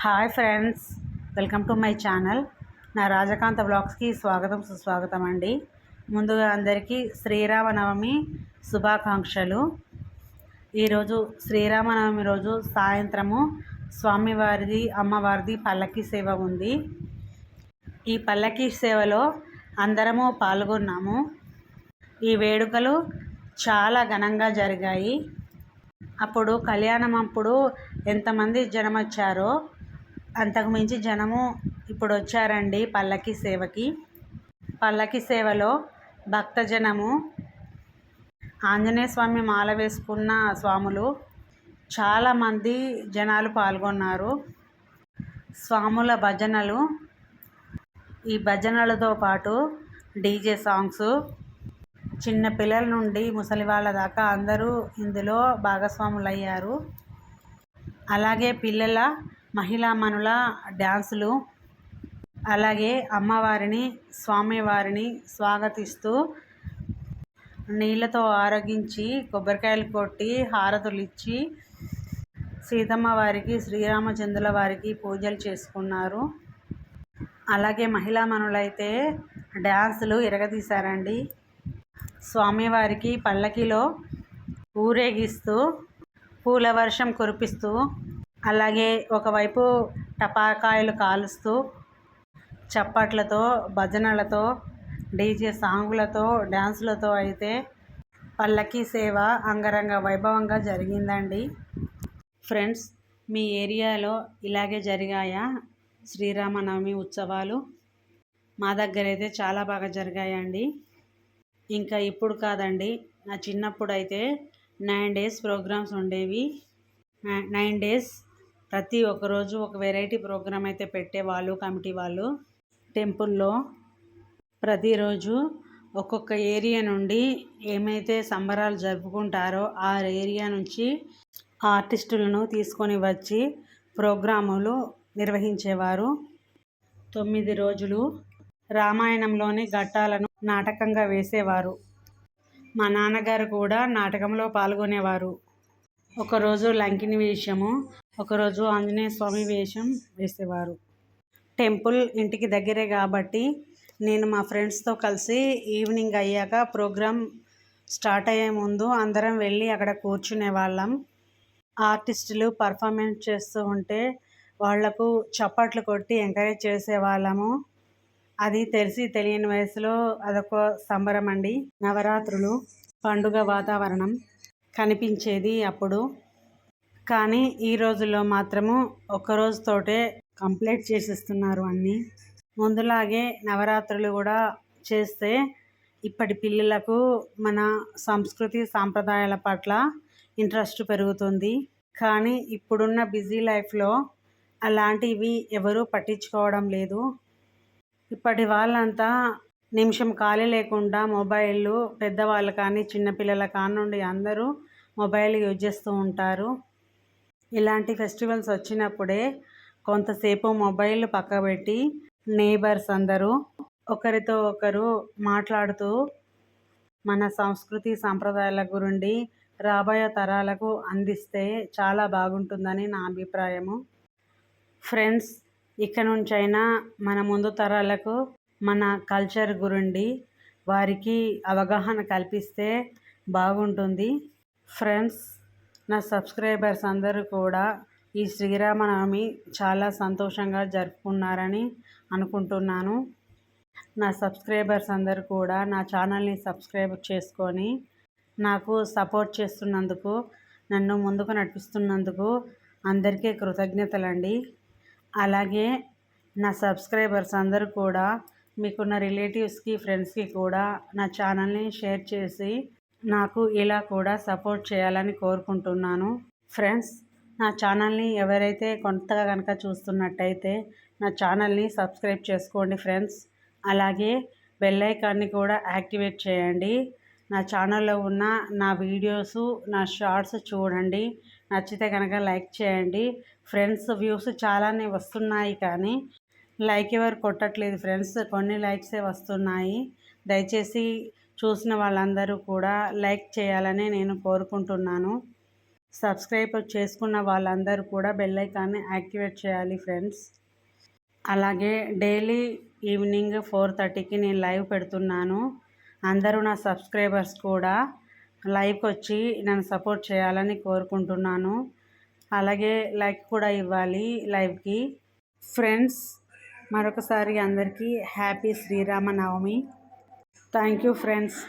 Hi friends, welcome to my channel. నా రాజకాంత బ్లాగ్స్కి స్వాగతం సుస్వాగతం అండి. ముందుగా అందరికీ శ్రీరామనవమి శుభాకాంక్షలు. ఈరోజు శ్రీరామనవమి రోజు సాయంత్రము స్వామివారిది అమ్మవారిది పల్లకీ సేవ ఉంది. ఈ పల్లకీ సేవలో అందరము పాల్గొన్నాము. ఈ వేడుకలు చాలా ఘనంగా జరిగాయి. అప్పుడు కళ్యాణం అప్పుడు ఎంతమంది జనం వచ్చారో అంతకుమించి జనము ఇప్పుడు వచ్చారండి పల్లకీ సేవకి. పల్లకీ సేవలో భక్తజనము, ఆంజనేయ స్వామి మాల వేసుకున్న స్వాములు, చాలామంది జనాలు పాల్గొన్నారు. స్వాముల భజనలు, ఈ భజనలతో పాటు డీజే సాంగ్స్, చిన్న పిల్లల నుండి ముసలి వాళ్ళ దాకా అందరూ ఇందులో భాగస్వాములయ్యారు. అలాగే పిల్లల మహిళామణుల డ్యాన్సులు, అలాగే అమ్మవారిని స్వామివారిని స్వాగతిస్తూ నీళ్ళతో ఆరగించి కొబ్బరికాయలు కొట్టి హారతులు ఇచ్చి సీతమ్మ వారికి శ్రీరామచంద్రుల వారికి పూజలు చేసుకున్నారు. అలాగే మహిళామణులైతే డ్యాన్సులు ఇరగదీశారండి. స్వామివారికి పల్లకిలో ఊరేగిస్తూ పూల వర్షం కురిపిస్తూ, అలాగే ఒకవైపు టపాకాయలు కాలుస్తూ చప్పట్లతో భజనలతో డీజే సాంగులతో డ్యాన్సులతో అయితే పల్లకీ సేవ అంగరంగ వైభవంగా జరిగిందండి. ఫ్రెండ్స్, మీ ఏరియాలో ఇలాగే జరిగాయా శ్రీరామనవమి ఉత్సవాలు? మా దగ్గర అయితే చాలా బాగా జరిగాయండి. ఇంకా ఇప్పుడు కాదండి, నా చిన్నప్పుడు అయితే 9 days ప్రోగ్రామ్స్ ఉండేవి. 9 days ప్రతి ఒక్కరోజు ఒక వెరైటీ ప్రోగ్రామ్ అయితే పెట్టేవాళ్ళు కమిటీ వాళ్ళు. టెంపుల్లో ప్రతిరోజు ఒక్కొక్క ఏరియా నుండి ఏమైతే సంబరాలు జరుపుకుంటారో ఆ ఏరియా నుంచి ఆర్టిస్టులను తీసుకొని వచ్చి ప్రోగ్రాములు నిర్వహించేవారు. 9 రోజులు రామాయణంలోని ఘట్టాలను నాటకంగా వేసేవారు. మా నాన్నగారు కూడా నాటకంలో పాల్గొనేవారు. ఒకరోజు లంకిని వేషము, ఒకరోజు ఆంజనేయ స్వామి వేషం వేసేవారు. టెంపుల్ ఇంటికి దగ్గరే కాబట్టి నేను మా ఫ్రెండ్స్తో కలిసి ఈవినింగ్ అయ్యాక ప్రోగ్రాం స్టార్ట్ అయ్యే ముందు అందరం వెళ్ళి అక్కడ కూర్చునే వాళ్ళం. ఆర్టిస్టులు పర్ఫార్మెన్స్ చేస్తూ ఉంటే వాళ్లకు చప్పట్లు కొట్టి ఎంకరేజ్ చేసేవాళ్ళము. అది తెలిసి తెలియని వయసులో అదొక సంబరం అండి. నవరాత్రులు పండుగ వాతావరణం కనిపించేది అప్పుడు. కానీ ఈ రోజుల్లో మాత్రము ఒక్కరోజుతోటే కంప్లీట్ చేసేస్తున్నారు అన్నీ. ముందులాగే నవరాత్రులు కూడా చేస్తే ఇప్పటి పిల్లలకు మన సంస్కృతి సాంప్రదాయాల పట్ల ఇంట్రెస్ట్ పెరుగుతుంది. కానీ ఇప్పుడున్న బిజీ లైఫ్లో అలాంటివి ఎవరూ పట్టించుకోవడం లేదు. ఇప్పటి వాళ్ళంతా నిమిషం ఖాళీ లేకుండా మొబైళ్ళు, పెద్దవాళ్ళు కానీ చిన్నపిల్లల కానుండి అందరూ మొబైల్ యూజ్ చేస్తూ ఉంటారు. ఇలాంటి ఫెస్టివల్స్ వచ్చినప్పుడే కొంతసేపు మొబైల్ పక్కబెట్టి నేబర్స్ అందరూ ఒకరితో ఒకరు మాట్లాడుతూ మన సంస్కృతి సాంప్రదాయాల గురించి రాబోయే తరాలకు అందిస్తే చాలా బాగుంటుందని నా అభిప్రాయము. ఫ్రెండ్స్, ఇక నుంచైనా మన ముందు తరాలకు మన కల్చర్ గురించి వారికి అవగాహన కల్పిస్తే బాగుంటుంది. ఫ్రెండ్స్, నా సబ్స్క్రైబర్స్ అందరూ కూడా ఈ శ్రీరామనవమి చాలా సంతోషంగా జరుపుకున్నారని అనుకుంటున్నాను. నా సబ్స్క్రైబర్స్ అందరూ కూడా నా ఛానల్ని సబ్స్క్రైబ్ చేసుకొని నాకు సపోర్ట్ చేస్తున్నందుకు, నన్ను ముందుకు నడిపిస్తున్నందుకు అందరికీ కృతజ్ఞతలండి. అలాగే నా సబ్స్క్రైబర్స్ అందరూ కూడా మీకున్న రిలేటివ్స్కి, ఫ్రెండ్స్కి కూడా నా ఛానల్ని షేర్ చేసి నాకు ఇలా కూడా సపోర్ట్ చేయాలని కోరుకుంటున్నాను. ఫ్రెండ్స్, నా ఛానల్ని ఎవరైతే కొత్తగా కనుక చూస్తున్నట్టయితే నా ఛానల్ని సబ్స్క్రైబ్ చేసుకోండి ఫ్రెండ్స్. అలాగే బెల్ ఐకాన్ని కూడా యాక్టివేట్ చేయండి. నా ఛానల్లో ఉన్న నా వీడియోసు, నా షార్ట్స్ చూడండి. నచ్చితే కనుక లైక్ చేయండి. ఫ్రెండ్స్, వ్యూస్ చాలానే వస్తున్నాయి కానీ లైక్ ఎవరు కొట్టట్లేదు ఫ్రెండ్స్. కొన్ని లైక్సే వస్తున్నాయి. దయచేసి చూసిన వాళ్ళందరూ కూడా లైక్ చేయాలని నేను కోరుకుంటున్నాను. సబ్స్క్రైబ్ చేసుకున్న వాళ్ళందరూ కూడా బెల్ ఐకాన్ని యాక్టివేట్ చేయాలి ఫ్రెండ్స్. అలాగే డైలీ ఈవినింగ్ 4:30కి నేను లైవ్ పెడుతున్నాను. అందరూ నా సబ్స్క్రైబర్స్ కూడా లైవ్కి వచ్చి నన్ను సపోర్ట్ చేయాలని కోరుకుంటున్నాను. అలాగే లైక్ కూడా ఇవ్వాలి లైవ్కి. ఫ్రెండ్స్, మరొకసారి అందరికీ happy Sriramanavami. Thank you friends.